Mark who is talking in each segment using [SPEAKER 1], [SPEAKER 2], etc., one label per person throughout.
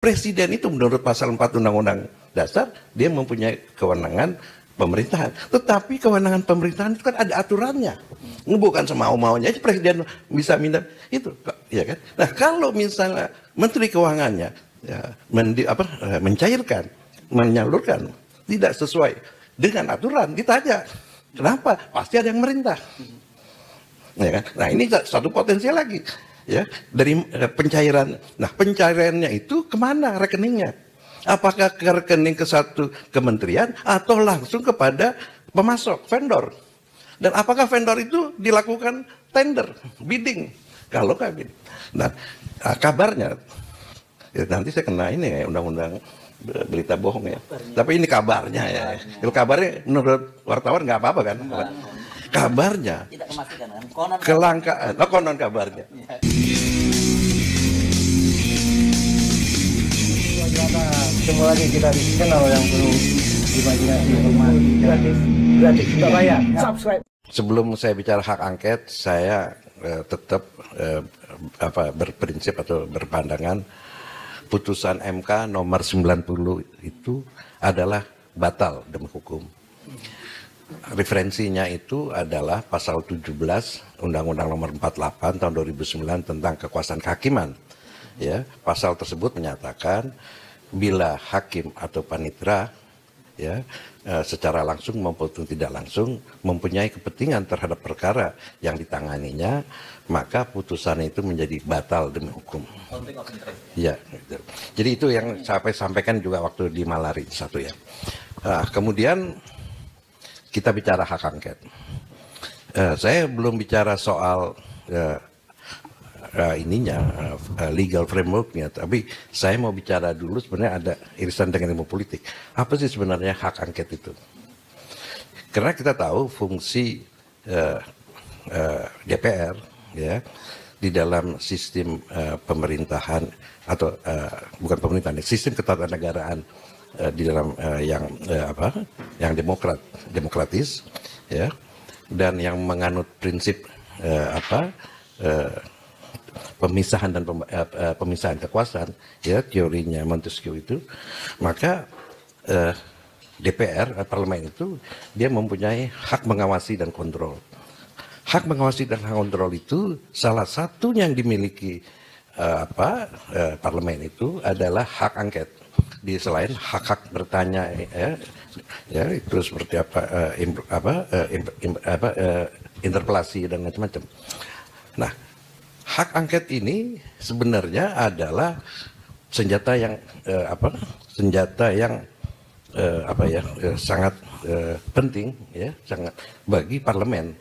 [SPEAKER 1] Presiden itu menurut pasal 4 Undang-Undang Dasar, dia mempunyai kewenangan pemerintahan. Tetapi kewenangan pemerintahan itu kan ada aturannya. Bukan semau-maunya aja presiden bisa minta itu, ya kan? Nah, kalau misalnya Menteri Keuangannya ya, mencairkan, menyalurkan tidak sesuai dengan aturan, ditanya kenapa? Pasti ada yang merintah, ya kan? Nah, ini satu potensi lagi, ya, dari pencairan. Nah, pencairannya itu kemana rekeningnya? Apakah ke rekening ke satu kementerian atau langsung kepada pemasok, vendor? Dan apakah vendor itu dilakukan tender, bidding? Kalau kami, nah kabarnya, ya nanti saya kena ini ya, undang-undang berita bohong ya. Tapi ini kabarnya ya. Kalau kabarnya menurut wartawan nggak apa-apa kan? Kabarnya, kelangkaan, konon kabarnya.
[SPEAKER 2] Semua lagi kita dikenal yang perlu imajinasi rumah gratis tidak bayar. Subscribe.
[SPEAKER 1] Sebelum saya bicara hak angket, saya tetap berprinsip atau berpandangan putusan MK nomor 90 itu adalah batal demi hukum. Referensinya itu adalah pasal 17 Undang-Undang nomor 48 tahun 2009 tentang kekuasaan kehakiman. Ya, pasal tersebut menyatakan bila hakim atau panitera ya secara langsung maupun tidak langsung mempunyai kepentingan terhadap perkara yang ditanganinya, maka putusan itu menjadi batal demi hukum. Ya, gitu. Jadi itu yang saya sampaikan juga waktu di Malari satu ya. Nah, kemudian kita bicara hak angket. Saya belum bicara soal legal frameworknya, tapi saya mau bicara dulu sebenarnya ada irisan dengan ilmu politik. Apa sih sebenarnya hak angket itu? Karena kita tahu fungsi DPR ya di dalam sistem pemerintahan atau bukan pemerintahan, sistem ketatanegaraan di dalam yang demokratis ya, dan yang menganut prinsip pemisahan dan pemisahan kekuasaan ya, teorinya Montesquieu itu, maka DPR parlemen itu dia mempunyai hak mengawasi dan kontrol. Hak mengawasi dan hak kontrol itu salah satu yang dimiliki parlemen itu adalah hak angket. Di selain hak-hak bertanya ya itu seperti interpelasi dan macam-macam. Nah, hak angket ini sebenarnya adalah senjata yang sangat penting ya, sangat bagi parlemen.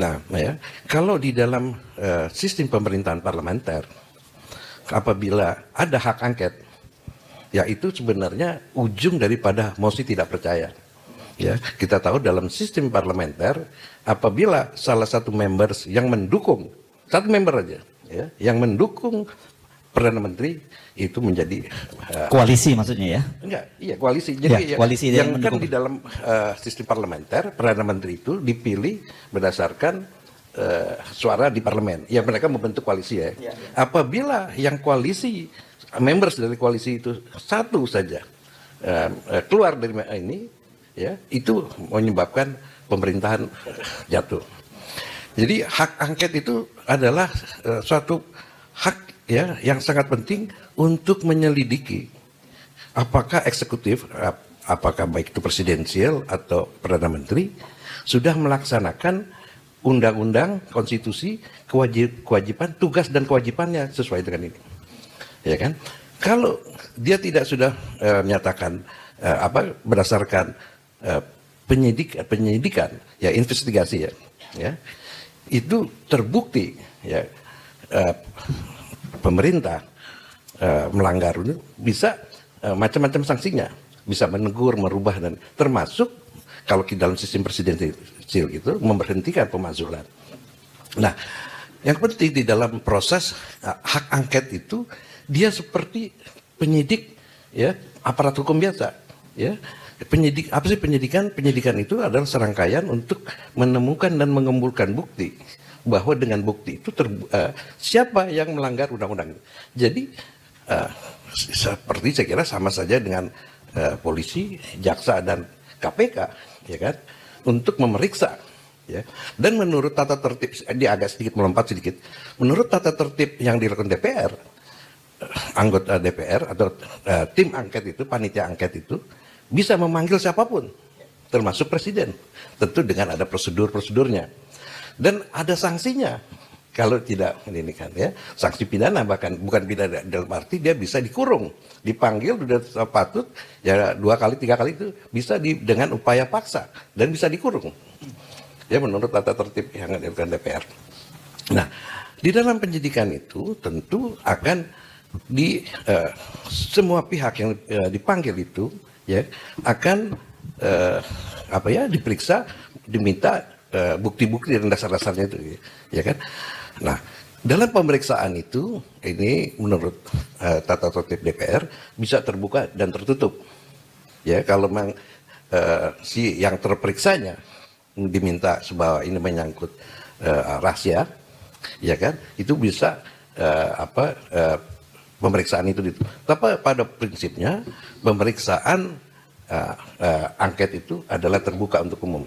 [SPEAKER 1] Nah, ya, kalau di dalam sistem pemerintahan parlementer apabila ada hak angket, ya itu sebenarnya ujung daripada mosi tidak percaya. Ya, kita tahu dalam sistem parlementer apabila salah satu members yang mendukung, satu member aja ya, yang mendukung Perdana Menteri itu menjadi
[SPEAKER 3] koalisi maksudnya ya?
[SPEAKER 1] Enggak, iya koalisi. Jadi
[SPEAKER 3] ya, koalisi
[SPEAKER 1] yang kan di dalam sistem parlementer Perdana Menteri itu dipilih berdasarkan suara di parlemen. Ya mereka membentuk koalisi ya. Apabila yang koalisi members dari koalisi itu satu saja keluar dari ini ya, itu menyebabkan pemerintahan jatuh. Jadi hak angket itu adalah suatu hak ya yang sangat penting untuk menyelidiki apakah eksekutif, apakah baik itu presidensial atau perdana menteri sudah melaksanakan undang-undang, konstitusi, kewajiban, tugas dan kewajibannya sesuai dengan ini. Ya kan? Kalau dia tidak sudah menyatakan berdasarkan penyidikan ya, investigasi ya, itu terbukti ya pemerintah melanggar itu bisa macam-macam sanksinya, bisa menegur, merubah, dan termasuk kalau di dalam sistem presidensial itu memberhentikan pemakzulan. Nah, yang penting di dalam proses hak angket itu dia seperti penyidik ya, aparat hukum biasa ya. Penyidik, apa sih penyidikan? Penyidikan itu adalah serangkaian untuk menemukan dan mengumpulkan bukti bahwa dengan bukti itu siapa yang melanggar undang-undang. Jadi seperti saya kira sama saja dengan polisi, jaksa dan KPK, ya kan, untuk memeriksa. Ya. Dan menurut tata tertib, dia agak sedikit melompat sedikit. Menurut tata tertib yang dilakukan DPR, anggota DPR atau tim angket itu, panitia angket itu bisa memanggil siapapun, termasuk presiden, tentu dengan ada prosedurnya, dan ada sanksinya kalau tidak ini kan ya, sanksi pidana, bahkan bukan pidana dalam arti dia bisa dikurung, dipanggil sudah patut ya 2 kali 3 kali itu bisa dengan upaya paksa dan bisa dikurung. Ya menurut tata tertib yang dilakukan DPR. Nah, di dalam penyidikan itu tentu akan semua pihak yang dipanggil itu ya akan diperiksa, diminta bukti-bukti dan dasar-dasarnya itu ya kan. Nah, dalam pemeriksaan itu ini menurut tata tertib DPR bisa terbuka dan tertutup. Ya, kalau memang si yang terperiksanya diminta bahwa ini menyangkut rahasia, ya kan, itu bisa pemeriksaan itu ditutup. Tapi pada prinsipnya pemeriksaan angket itu adalah terbuka untuk umum.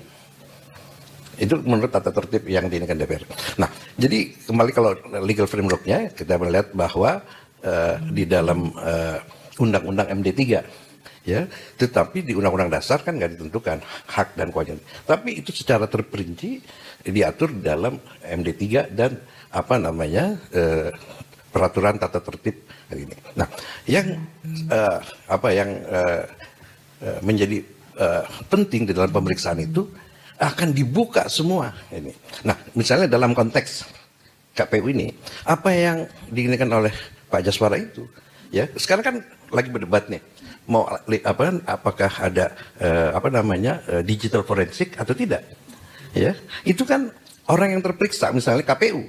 [SPEAKER 1] Itu menurut tata tertib yang diinginkan DPR. Nah, jadi kembali kalau legal framework-nya kita melihat bahwa di dalam Undang-Undang MD3 ya, tetapi di Undang-Undang Dasar kan nggak ditentukan hak dan kewajiban. Tapi itu secara terperinci diatur dalam MD3 dan peraturan tata tertib hari ini. Nah, yang menjadi penting di dalam pemeriksaan itu akan dibuka semua ini. Nah, misalnya dalam konteks KPU ini, apa yang diinginkan oleh Pak Jaswara itu, ya sekarang kan lagi berdebat nih, mau apakah ada digital forensik atau tidak, ya itu kan orang yang terperiksa, misalnya KPU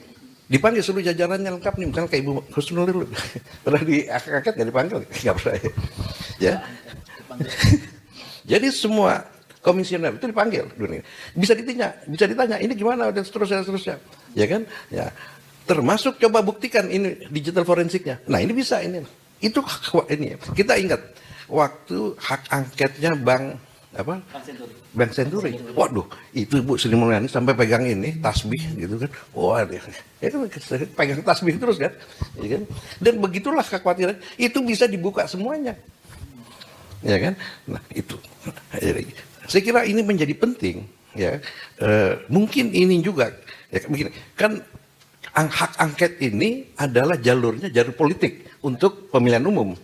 [SPEAKER 1] dipanggil seluruh jajarannya lengkap nih, misalnya kayak Ibu Husnul dulu pernah diangkat nggak dipanggil, nggak pernah ya. Jadi semua komisioner itu dipanggil dunia. Bisa ditanya ini gimana dan seterusnya, ya kan? Ya, termasuk coba buktikan ini digital forensiknya. Nah ini bisa ini, itu ini. Kita ingat waktu hak angketnya Bank Senturi. Waduh, itu Bu Sri Mulyani sampai pegang ini tasbih gitu kan. Wah, itu pegang tasbih terus kan, ya kan? Dan begitulah kekhawatiran itu bisa dibuka semuanya, ya kan? Nah itu. Saya kira ini menjadi penting, ya. Mungkin ini juga, ya, begini, kan hak angket ini adalah jalur politik untuk pemilihan umum.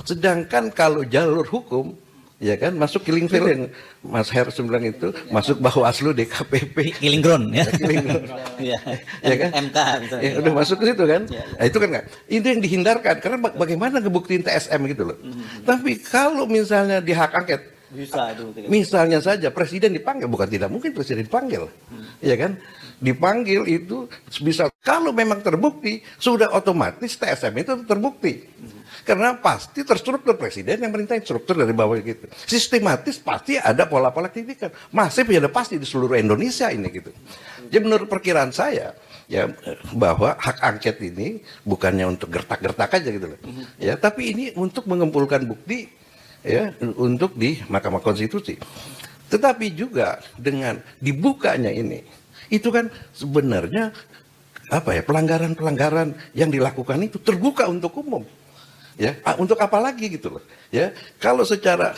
[SPEAKER 1] Sedangkan kalau jalur hukum, ya kan, masuk killing field, Mas Her bilang itu, masuk Bawaslu, DKPP,
[SPEAKER 3] Killing ground ya.
[SPEAKER 1] Killing ground. Ya kan?
[SPEAKER 3] MK misalnya.
[SPEAKER 1] Ya, udah masuk ke situ kan? Nah, itu kan nggak. Itu yang dihindarkan karena bagaimana ngebuktiin TSM gitu loh. Tapi kalau misalnya di hak angket,
[SPEAKER 3] Bisa itu.
[SPEAKER 1] misalnya saja presiden dipanggil, bukan tidak mungkin presiden dipanggil, ya kan? Dipanggil itu bisa, kalau memang terbukti sudah otomatis TSM itu terbukti, karena pasti terstruktur, presiden yang merintahin struktur dari bawah gitu, sistematis pasti ada pola-pola kritikan, masif ya ada pasti di seluruh Indonesia ini gitu. Jadi menurut perkiraan saya ya bahwa hak angket ini bukannya untuk gertak-gertak aja gitu loh, ya, tapi ini untuk mengumpulkan bukti ya untuk di Mahkamah Konstitusi. Tetapi juga dengan dibukanya ini, itu kan sebenarnya pelanggaran-pelanggaran yang dilakukan itu terbuka untuk umum. Ya, untuk apa lagi gitu loh. Ya, kalau secara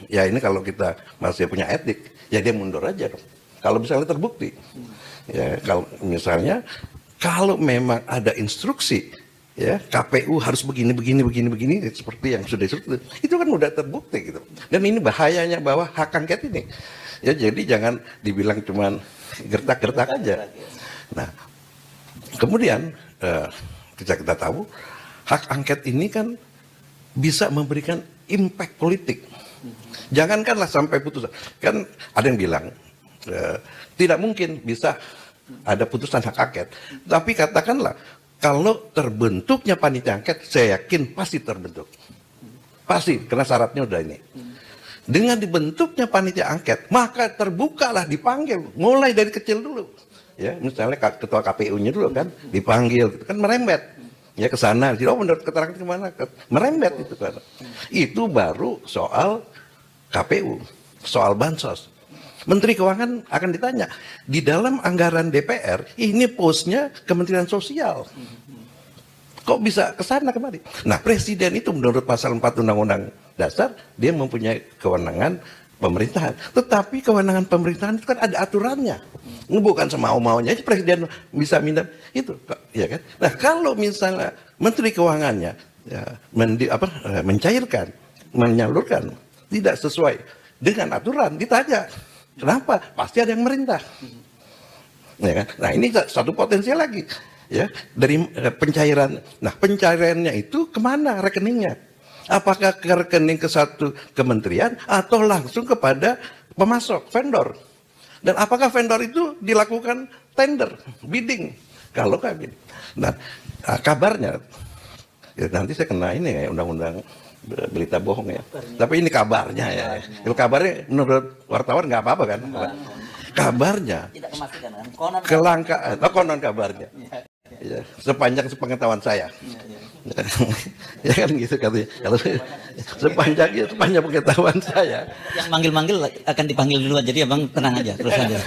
[SPEAKER 1] ya ini kalau kita masih punya etik, ya dia mundur aja dong. Kalau misalnya terbukti. Ya, kalau memang ada instruksi, ya KPU harus begini seperti yang sudah disebut, itu kan udah terbukti gitu. Dan ini bahayanya bahwa hak angket ini, ya jadi jangan dibilang cuman gertak-gertak aja. Nah kemudian kita tahu hak angket ini kan bisa memberikan impact politik. Jangankanlah sampai putusan, kan ada yang bilang tidak mungkin bisa ada putusan hak angket, tapi katakanlah kalau terbentuknya panitia angket, saya yakin pasti terbentuk. Pasti, karena syaratnya udah ini. Dengan dibentuknya panitia angket, maka terbukalah dipanggil, mulai dari kecil dulu. Ya, misalnya ketua KPU-nya dulu kan, dipanggil, kan merembet. ya ke sana. Oh, menurut keterangan kemana? Merembet itu kan. Itu baru soal KPU, soal bansos. Menteri Keuangan akan ditanya, di dalam anggaran DPR, ini posnya Kementerian Sosial. Kok bisa ke sana kemari? Nah, Presiden itu menurut pasal 4 Undang-Undang Dasar, dia mempunyai kewenangan pemerintahan. Tetapi kewenangan pemerintahan itu kan ada aturannya. Bukan semau-maunya aja Presiden bisa minta itu. Ya kan? Nah, kalau misalnya Menteri Keuangannya ya, mencairkan, menyalurkan, tidak sesuai dengan aturan, ditanya. Kenapa? Pasti ada yang merintah. Ya kan? Nah, ini satu potensi lagi. Ya, dari pencairan. Nah, pencairannya itu kemana rekeningnya? Apakah ke rekening ke satu kementerian atau langsung kepada pemasok, vendor? Dan apakah vendor itu dilakukan tender, bidding? Kalau kayak gini. Nah, kabarnya, ya nanti saya kena ini ya, undang-undang berita bohong ya. Tapi ini kabarnya ya. Kalau kabarnya menurut wartawan nggak apa-apa kan? Kabarnya.
[SPEAKER 3] Tidak memastikan kan? Konon
[SPEAKER 1] Kelangkaan. Konon kabarnya. Ya, sepanjang sepengetahuan saya. Ya kan gitu katanya. Kalau sepanjang pengetahuan saya.
[SPEAKER 3] yang manggil-manggil akan dipanggil duluan. Jadi abang tenang aja, terus aja.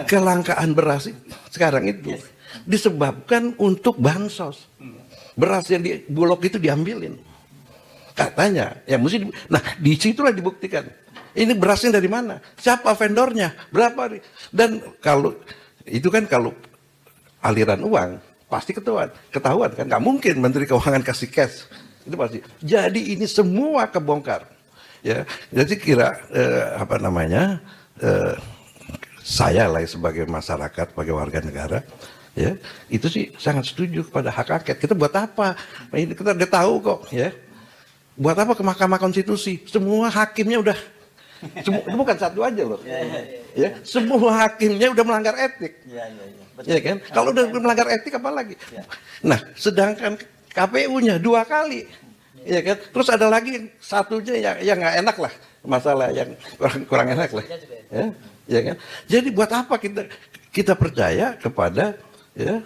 [SPEAKER 1] Kelangkaan beras sekarang itu disebabkan untuk bansos. Beras yang di Bulog itu diambilin. Katanya, ya mesti. Nah, disitulah dibuktikan. Ini berasnya dari mana? Siapa vendornya? Berapa? Dan kalau itu kan kalau aliran uang pasti ketahuan kan? Nggak mungkin Menteri Keuangan kasih cash. Itu pasti. Jadi ini semua kebongkar. Ya, jadi kira saya lah sebagai masyarakat, sebagai warga negara. Ya, itu sih sangat setuju kepada hak angket. Kita buat apa? Ini kita udah tahu kok, ya. Buat apa ke Mahkamah Konstitusi? Semua hakimnya udah, bukan satu aja loh. Ya, semua hakimnya udah melanggar etik. Ya kan? Kalau udah melanggar etik apa lagi? Nah, sedangkan KPU-nya 2 kali. Ya kan? Terus ada lagi satunya yang nggak enak lah, masalah yang kurang enak lah. Ya kan? Jadi buat apa kita percaya kepada ya,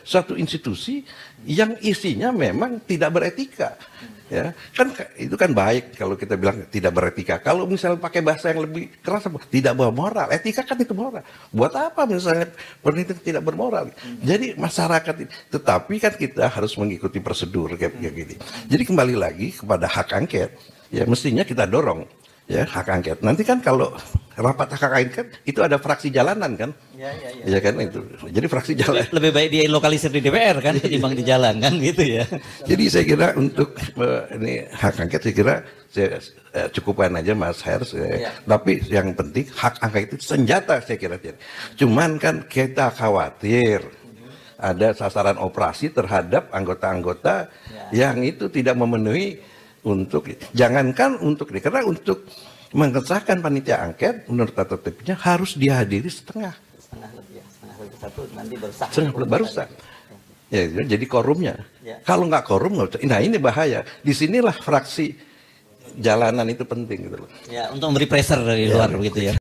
[SPEAKER 1] satu institusi yang isinya memang tidak beretika? Ya, kan itu kan baik kalau kita bilang tidak beretika. Kalau misalnya pakai bahasa yang lebih keras, tidak bermoral. Etika kan itu moral. Buat apa misalnya peneliti tidak bermoral? Jadi masyarakat, tetapi kan kita harus mengikuti prosedur kayak gini. Jadi kembali lagi kepada hak angket, ya mestinya kita dorong ya hak angket. Nanti kan kalau rapat hak angket itu ada fraksi jalanan kan? Ya kan itu. Jadi fraksi jalan.
[SPEAKER 3] Lebih baik dia lokalisir di DPR kan ketimbang di jalan kan gitu ya.
[SPEAKER 1] Jadi saya kira untuk ini hak angket saya kira saya cukupkan aja Mas Hers. Tapi yang penting hak angket itu senjata saya kira. Cuman kan kita khawatir ada sasaran operasi terhadap anggota-anggota yang itu tidak memenuhi untuk, jangankan untuk ini, karena untuk mengesahkan panitia angket menurut tata tertibnya harus dihadiri setengah lebih satu nanti baru sah. Ya, jadi korumnya. Kalau nggak korum nggak. Nah ini bahaya. Disinilah fraksi jalanan itu penting gitu loh.
[SPEAKER 3] Ya, untuk memberi pressure dari luar begitu ya.